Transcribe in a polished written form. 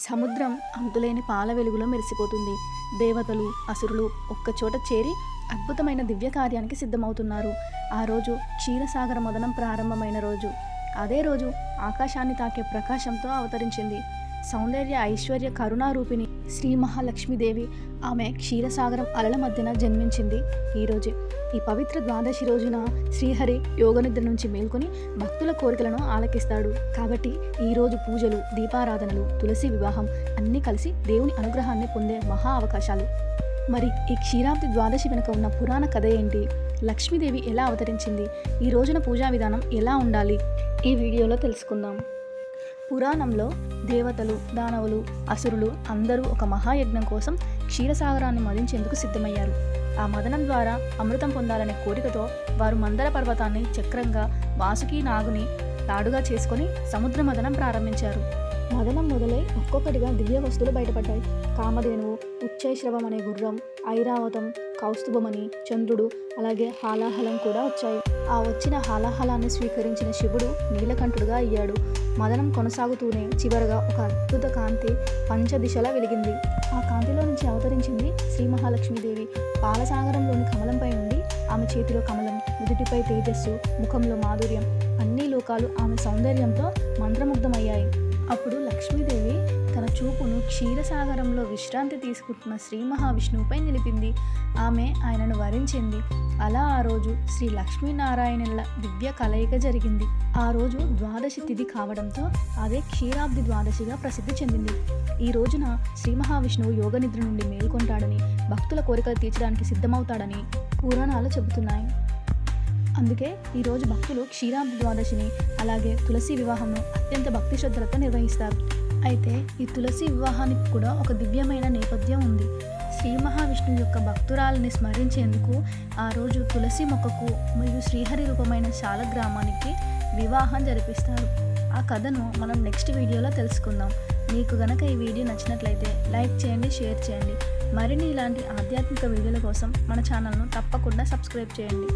సముద్రం అంతులేని పాల వెలుగులో మెరిసిపోతుంది. దేవతలు, అసురులు ఒక్కచోట చేరి అద్భుతమైన దివ్య కార్యానికి సిద్ధమవుతున్నారు. ఆ రోజు క్షీరసాగర మదనం ప్రారంభమైన రోజు. అదే రోజు ఆకాశాన్ని తాకే ప్రకాశంతో అవతరించింది సౌందర్య, ఐశ్వర్య, కరుణారూపిణి శ్రీ మహాలక్ష్మీదేవి. ఆమె క్షీరసాగరం అలల మధ్యన జన్మించింది ఈరోజే. ఈ పవిత్ర ద్వాదశి రోజున శ్రీహరి యోగనిద్ర నుంచి మేల్కొని భక్తుల కోరికలను ఆలకిస్తాడు. కాబట్టి ఈరోజు పూజలు, దీపారాధనలు, తులసి వివాహం అన్నీ కలిసి దేవుని అనుగ్రహాన్ని పొందే మహా అవకాశాలు. మరి ఈ క్షీరాబ్ది ద్వాదశి వెనుక ఉన్న పురాణ కథ ఏంటి? లక్ష్మీదేవి ఎలా అవతరించింది? ఈ రోజున పూజా విధానం ఎలా ఉండాలి? ఈ వీడియోలో తెలుసుకుందాం. పురాణంలో దేవతలు, దానవులు, అసురులు అందరూ ఒక మహాయజ్ఞం కోసం క్షీరసాగరాన్ని మదించేందుకు సిద్ధమయ్యారు. ఆ మదనం ద్వారా అమృతం పొందాలనే కోరికతో వారు మందర పర్వతాన్ని చక్రంగా, వాసుకి నాగుని తాడుగా చేసుకొని సముద్ర మదనం ప్రారంభించారు. మదనం మొదలై ఒక్కొక్కటిగా దివ్య వస్తువులు బయటపడ్డాయి. కామధేనువు, ఉచ్చైశ్రవం అనే గుర్రం, ఐరావతం, కౌస్తుభమని, చంద్రుడు, అలాగే హాలాహలం కూడా వచ్చాయి. ఆ వచ్చిన హాలాహలాన్ని స్వీకరించిన శివుడు నీలకంఠుడుగా అయ్యాడు. మదనం కొనసాగుతూనే చివరగా ఒక అద్భుత కాంతి పంచదిశలా వెలిగింది. ఆ కాంతిలో నుంచి అవతరించింది శ్రీ మహాలక్ష్మీదేవి. పాలసాగరంలోని కమలంపై నుండి ఆమె చేతిలో కమలం, నుదుటిపై తేజస్సు, ముఖంలో మాధుర్యం, అన్ని లోకాలు ఆమె సౌందర్యంతో మంత్రముగ్ధమయ్యాయి. అప్పుడు లక్ష్మీదేవి తన చూపును క్షీరసాగరంలో విశ్రాంతి తీసుకుంటున్న శ్రీ మహావిష్ణువుపై నిలిపింది. ఆమె ఆయనను వరించింది. అలా ఆ రోజు శ్రీ లక్ష్మీనారాయణుల దివ్య కలయిక జరిగింది. ఆ రోజు ద్వాదశి తిథి కావడంతో అదే క్షీరాబ్ది ద్వాదశిగా ప్రసిద్ధి చెందింది. ఈ రోజున శ్రీ మహావిష్ణువు యోగనిద్ర నుండి మేల్కొంటాడని, భక్తుల కోరికలు తీర్చడానికి సిద్ధమవుతాడని పురాణాలు చెబుతున్నాయి. అందుకే ఈరోజు భక్తులు క్షీరాబ్ది ద్వాదశిని, అలాగే తులసి వివాహంను అత్యంత భక్తి శ్రద్ధలతో నిర్వహిస్తారు. అయితే ఈ తులసి వివాహానికి కూడా ఒక దివ్యమైన నేపథ్యం ఉంది. శ్రీ మహావిష్ణువు యొక్క భక్తురాలని స్మరించేందుకు ఆ రోజు తులసి మొక్కకు మరియు శ్రీహరి రూపమైన శాలగ్రామానికి వివాహం జరిపిస్తారు. ఆ కథను మనం నెక్స్ట్ వీడియోలో తెలుసుకుందాం. మీకు గనక ఈ వీడియో నచ్చినట్లయితే లైక్ చేయండి, షేర్ చేయండి. మరిన్ని ఇలాంటి ఆధ్యాత్మిక వీడియోల కోసం మన ఛానల్ను తప్పకుండా సబ్స్క్రైబ్ చేయండి.